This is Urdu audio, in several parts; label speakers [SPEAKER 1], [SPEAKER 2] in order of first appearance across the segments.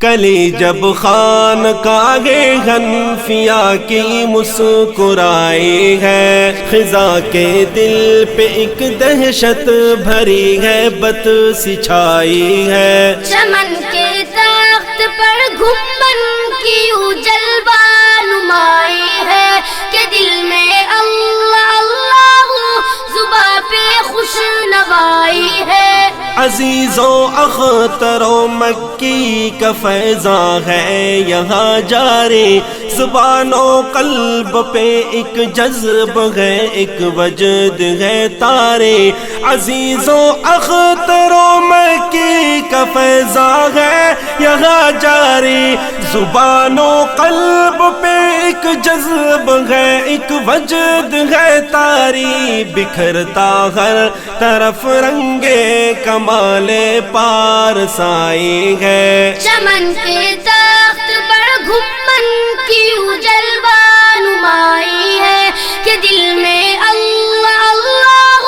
[SPEAKER 1] کلی جب خانقاہ حنفیہ کی مسکرائی ہے، خزاں کے دل پہ ایک دہشت بھری ہے، بت سی چھائی ہے۔
[SPEAKER 2] چمن کے درخت پر گھمن کی جلوہ نمائی ہے کہ دل میں اللہ اللہ زباں پہ خوش نوائی ہے۔
[SPEAKER 1] عزیزوں اختروں مکی کا فیضاں ہے یہاں جاری، زبان و قلب پہ ایک جذب ہے، ایک وجد ہے طاری۔ عزیزوں اختروں مکی کا فیضاں ہے یہاں جاری، زبان و قلب پہ ایک جذب ہے، ایک وجد ہے طاری۔ بکھرتا ہر طرف رنگے کمال پارسائی ہے۔
[SPEAKER 2] چمن کے درخت پر گھمن کی جلوہ نمائی ہے کہ دل میں اللہ اللہ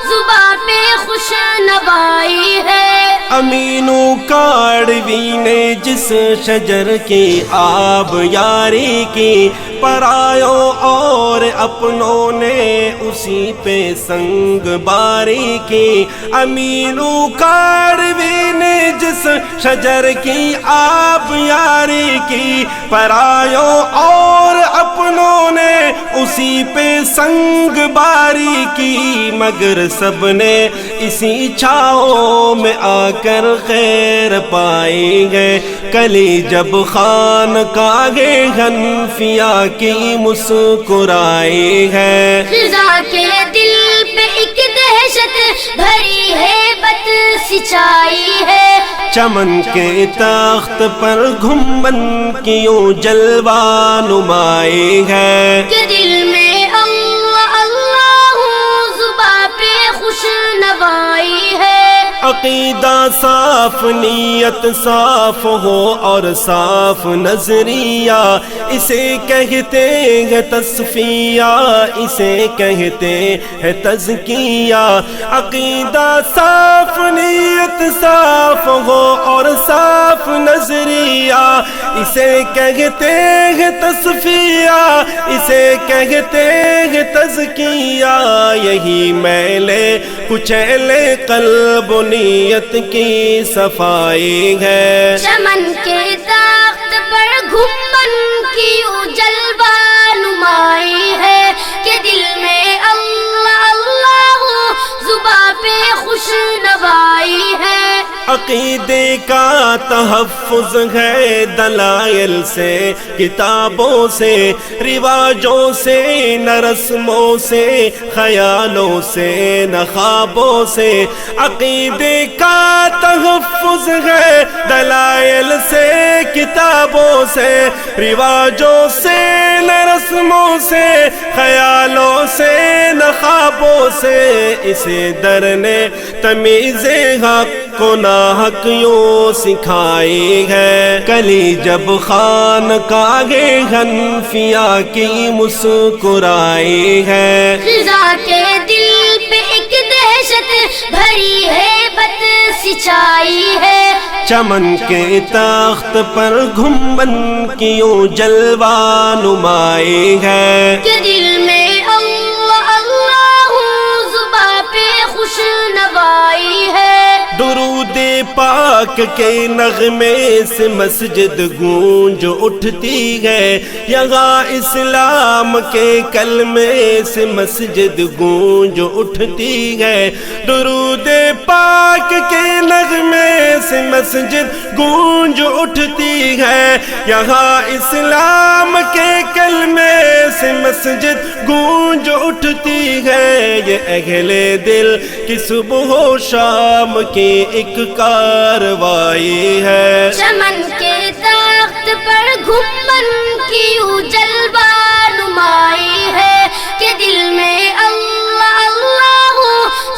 [SPEAKER 2] زباں پہ خوش نوائی ہے۔
[SPEAKER 1] امینو کاڑوی نے جس شجر کی آب یاری کی، پرایوں اور اپنوں نے اسی پہ سنگ باری کی۔ امینو کاڑوی نے جس شجر کی آب یاری کی، پرایوں اور اپنوں نے اسی پہ سنگ باری کی، مگر سب نے اسی چھاؤں میں آ کر خیر پائی ہے۔ کلی جب خانقاہ حنفیہ کی مسکرائی ہے،
[SPEAKER 2] خزاں کے دل پہ ایک دہشت بھری ہے، بت سی چھائی ہے۔
[SPEAKER 1] چمن کے تخت پر گھمن کی جلوہ نمائی ہے
[SPEAKER 2] کہ دل میں اللہ اللہ زباں پہ خوش نوائی ہے۔
[SPEAKER 1] عقیدہ صاف، نیت صاف ہو اور صاف نظریہ، اسے کہتے ہیں تصفیہ، اسے کہتے ہیں تزکیہ۔ عقیدہ صاف، نیت صاف ہو اور صاف نظریہ، اسے کہتے ہیں تصفیہ، اسے کہتے ہیں تزکیہ۔ یہی میلے کچیلے قلب و نیت کی صفائی ہے۔
[SPEAKER 2] چمن کے درخت پر گھمن کی جلوہ نمائی ہے کہ دل میں اللہ اللہ زباں پہ خوش نوائی ہے۔
[SPEAKER 1] عقیدے کا تحفظ ہے دلائل سے، کتابوں سے، رواجوں سے، نہ رسموں سے، خیالوں سے، نہ خوابوں سے۔ عقیدے کا تحفظ ہے دلائل سے، کتابوں سے، رواجوں سے، نہ رسموں سے، خیالوں سے، نہ خوابوں سے۔ اسے در نے تمیز حق کو ناحق یوں سکھائی ہے۔ کلی جب خانقاہ حنفیہ کی مسکرائی ہے،
[SPEAKER 2] خزاں کے دل پہ ایک دہشت بھری ہے، بت سی چھائی ہے۔
[SPEAKER 1] چمن کے تخت پر گھمن کی جلوہ نمائی ہے
[SPEAKER 2] کہ دل میں اللہ اللہ زباں پہ خوش نوائی ہے۔
[SPEAKER 1] درود پاک کے نغمے سے مسجد گونج اٹھتی ہے، یہاں اسلام کے کلمے سے مسجد گونج اٹھتی ہے۔ درود پاک کے نغمے سے مسجد گونج اٹھتی ہے، یہاں اسلام کے کلمے سے مسجد گونج اٹھتی ہے۔ یہ اہل دل کی صبح و شام کی ایک کاروائی ہے۔
[SPEAKER 2] چمن کے درخت پر گھمن کی جلوہ نمائی ہے کہ دل میں اللہ اللہ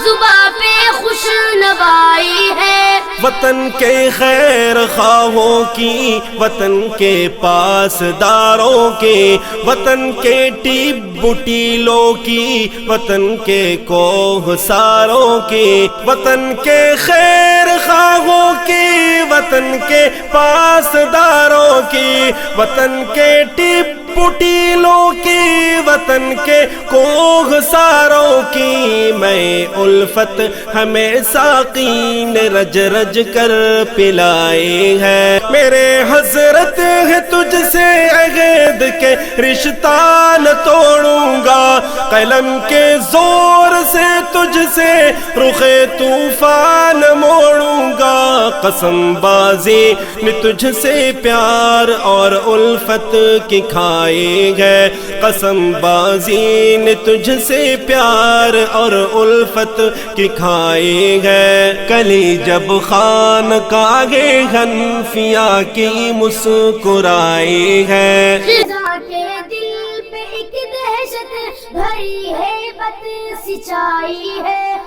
[SPEAKER 2] زباں پہ خوش نوائی ہے۔
[SPEAKER 1] وطن کے خیر خواہوں کی، وطن کے پاسداروں کے، وطن کے ٹیب ٹیلوں کی، وطن کے کوہ ساروں کی، وطن کے خیر خواہوں کی، وطن کے پاسداروں کی، وطن کے ٹیب ٹیلوں کی، وطن کے کوہ ساروں کی، میں الفت ہمیں ساقی نے رج رج کر پلائی ہے۔ میرے حضرت ہے تجھ سے عہد کے رشتہ نہ توڑوں گا، قلم کے زور سے تجھ سے رخ طوفان موڑوں گا، قسم بازی میں تجھ سے پیار اور الفت کی کھائے گئے، قسم بازی نے تجھ سے پیار اور الفت کی کھائے گئے۔ کلی جب خان کاغے حنفیہ کی مسکرائی ہے،
[SPEAKER 2] رضا کے دل پہ ایک دہشت بھری ہے بد سچائی ہے،